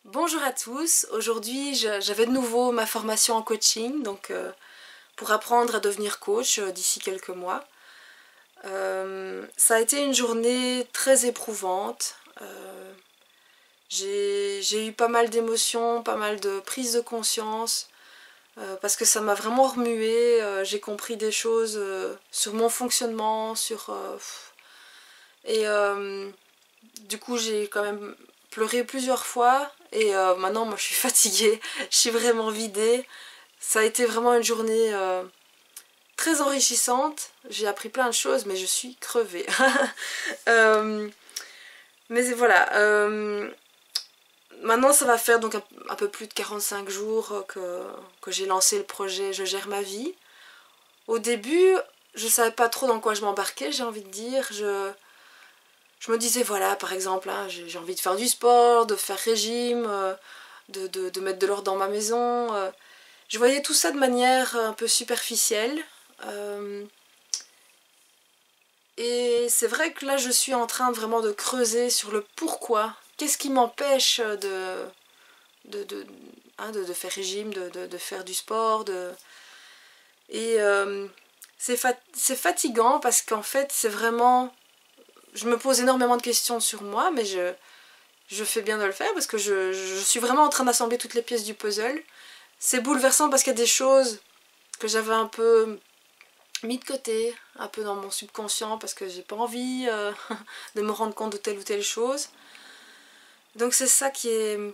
Bonjour à tous, aujourd'hui j'avais de nouveau ma formation en coaching, donc pour apprendre à devenir coach d'ici quelques mois. Ça a été une journée très éprouvante, j'ai eu pas mal d'émotions, pas mal de prises de conscience, parce que ça m'a vraiment remué, j'ai compris des choses sur mon fonctionnement, du coup j'ai quand même pleuré plusieurs fois et maintenant moi je suis fatiguée, je suis vraiment vidée. Ça a été vraiment une journée très enrichissante, j'ai appris plein de choses mais je suis crevée. Mais voilà, maintenant ça va faire donc un peu plus de 45 jours que j'ai lancé le projet Je gère ma vie. Au début je savais pas trop dans quoi je m'embarquais, j'ai envie de dire. Je me disais, voilà, par exemple, hein, j'ai envie de faire du sport, de faire régime, de mettre de l'ordre dans ma maison. Je voyais tout ça de manière un peu superficielle. Et c'est vrai que là, je suis en train vraiment de creuser sur le pourquoi. Qu'est-ce qui m'empêche de faire régime, de faire du sport. Et c'est fatigant parce qu'en fait, c'est vraiment... Je me pose énormément de questions sur moi, mais je fais bien de le faire parce que je suis vraiment en train d'assembler toutes les pièces du puzzle. C'est bouleversant parce qu'il y a des choses que j'avais un peu mis de côté, un peu dans mon subconscient parce que j'ai pas envie de me rendre compte de telle ou telle chose. Donc c'est ça qui est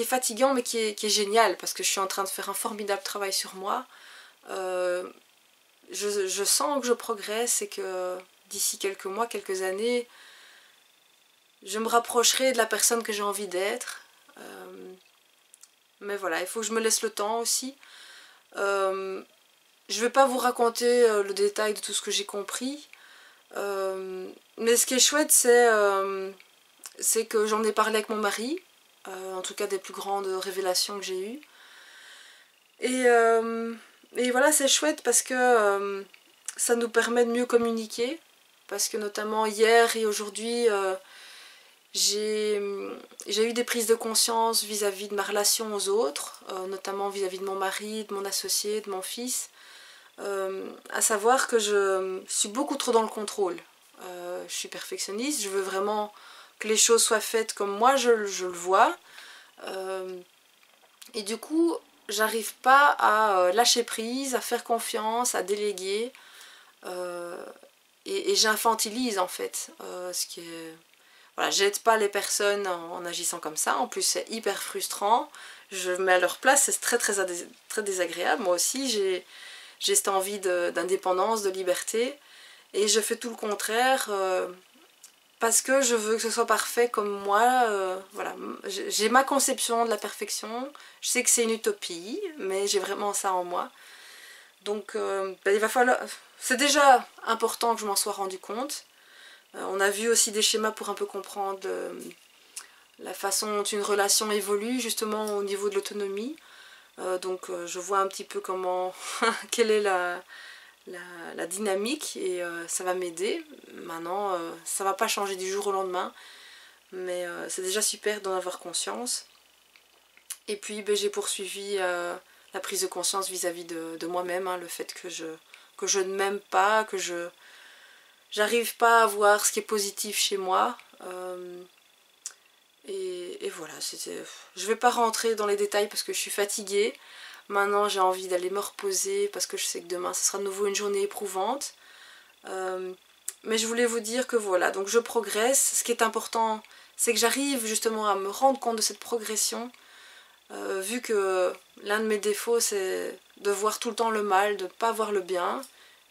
fatigant mais qui est génial parce que je suis en train de faire un formidable travail sur moi. Je sens que je progresse et que d'ici quelques mois, quelques années, je me rapprocherai de la personne que j'ai envie d'être. Mais voilà, il faut que je me laisse le temps aussi. Je ne vais pas vous raconter le détail de tout ce que j'ai compris. Mais ce qui est chouette, c'est que j'en ai parlé avec mon mari. En tout cas, des plus grandes révélations que j'ai eues. Et voilà, c'est chouette parce que ça nous permet de mieux communiquer. Parce que notamment hier et aujourd'hui, j'ai eu des prises de conscience vis-à-vis de ma relation aux autres, notamment vis-à-vis de mon mari, de mon associé, de mon fils. À savoir que je suis beaucoup trop dans le contrôle. Je suis perfectionniste, je veux vraiment que les choses soient faites comme moi je le vois. Et du coup, j'arrive pas à lâcher prise, à faire confiance, à déléguer. Et j'infantilise en fait, ce qui est... Voilà, j'aide pas les personnes en agissant comme ça, en plus c'est hyper frustrant, je me mets à leur place, c'est très désagréable, moi aussi j'ai cette envie d'indépendance, de liberté, et je fais tout le contraire, parce que je veux que ce soit parfait comme moi, voilà, j'ai ma conception de la perfection, je sais que c'est une utopie, mais j'ai vraiment ça en moi. Donc il va falloir... C'est déjà important que je m'en sois rendu compte. On a vu aussi des schémas pour un peu comprendre la façon dont une relation évolue justement au niveau de l'autonomie. Donc je vois un petit peu comment... quelle est la dynamique et ça va m'aider. Maintenant, ça va pas changer du jour au lendemain. Mais c'est déjà super d'en avoir conscience. Et puis j'ai poursuivi... la prise de conscience vis-à-vis de moi-même, hein, le fait que je ne m'aime pas, que j'arrive pas à voir ce qui est positif chez moi. Et voilà, je vais pas rentrer dans les détails parce que je suis fatiguée. Maintenant j'ai envie d'aller me reposer parce que je sais que demain ce sera de nouveau une journée éprouvante. Mais je voulais vous dire que voilà, donc je progresse. Ce qui est important, c'est que j'arrive justement à me rendre compte de cette progression. Vu que l'un de mes défauts c'est de voir tout le temps le mal, de ne pas voir le bien.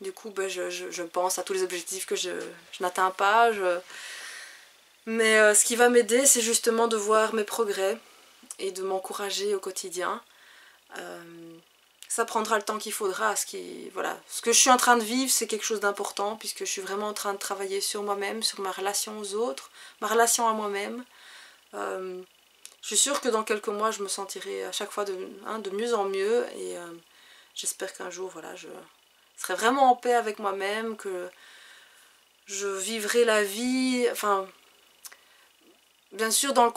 Du coup je pense à tous les objectifs que je n'atteins pas. Mais ce qui va m'aider c'est justement de voir mes progrès et de m'encourager au quotidien. ça prendra le temps qu'il faudra. Voilà. Ce que je suis en train de vivre, c'est quelque chose d'important, puisque je suis vraiment en train de travailler sur moi-même, sur ma relation aux autres, ma relation à moi-même. Je suis sûre que dans quelques mois, je me sentirai à chaque fois de mieux en mieux, et j'espère qu'un jour, voilà, je serai vraiment en paix avec moi-même, que je vivrai la vie, enfin, bien sûr dans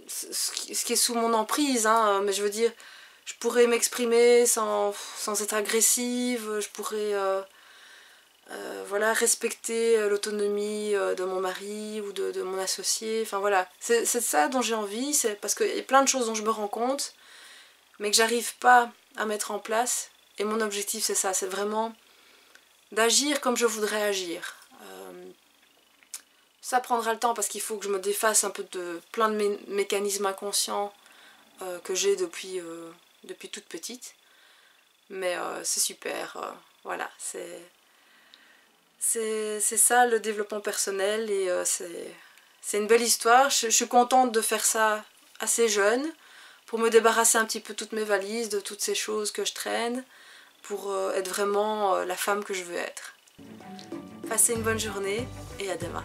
ce qui est sous mon emprise, hein, mais je veux dire, je pourrais m'exprimer sans être agressive, je pourrais voilà, respecter l'autonomie de mon mari ou de mon associé, enfin voilà, c'est ça dont j'ai envie, c'est parce qu'il y a plein de choses dont je me rends compte, mais que j'arrive pas à mettre en place, et mon objectif c'est ça, c'est vraiment d'agir comme je voudrais agir. Ça prendra le temps parce qu'il faut que je me défasse un peu de plein de mécanismes inconscients que j'ai depuis toute petite. Mais c'est super, voilà, c'est ça le développement personnel, et c'est une belle histoire. Je suis contente de faire ça assez jeune, pour me débarrasser un petit peu toutes mes valises, de toutes ces choses que je traîne, pour être vraiment la femme que je veux être. Passez une bonne journée et à demain.